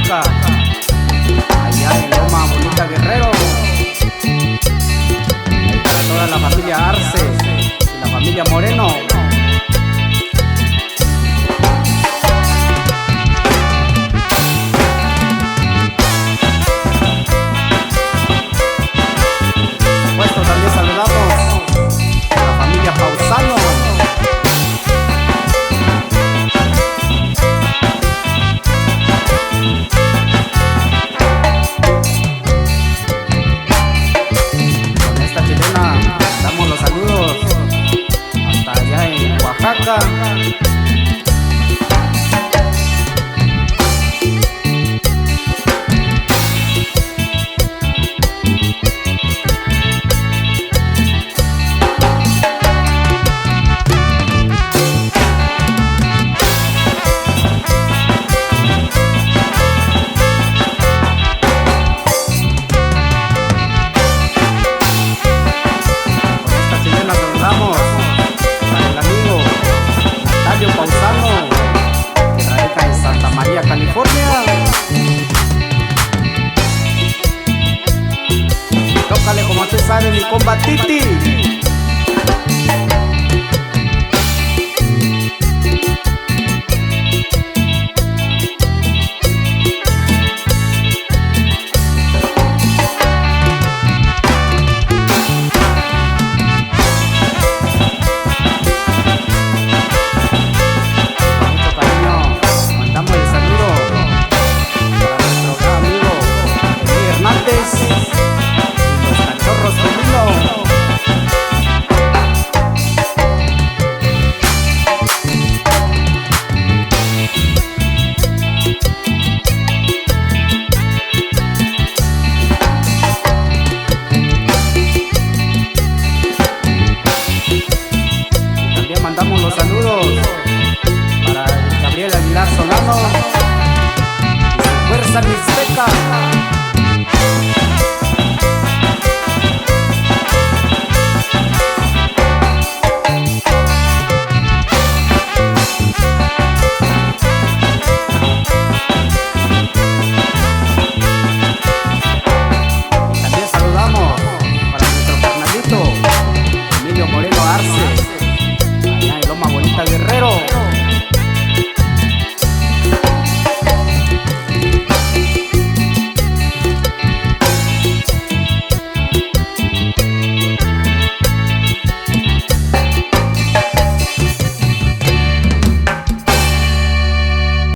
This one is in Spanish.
Oaxaca, allá en Loma Bonita, Guerrero. Ahí para toda la familia Arce y la familia Moreno. Por supuesto, también saludamos a la familia Pausano. Con esta chilena damos los saludos hasta allá en Oaxaca. California. Tócale como tú sabes, mi comba Titi.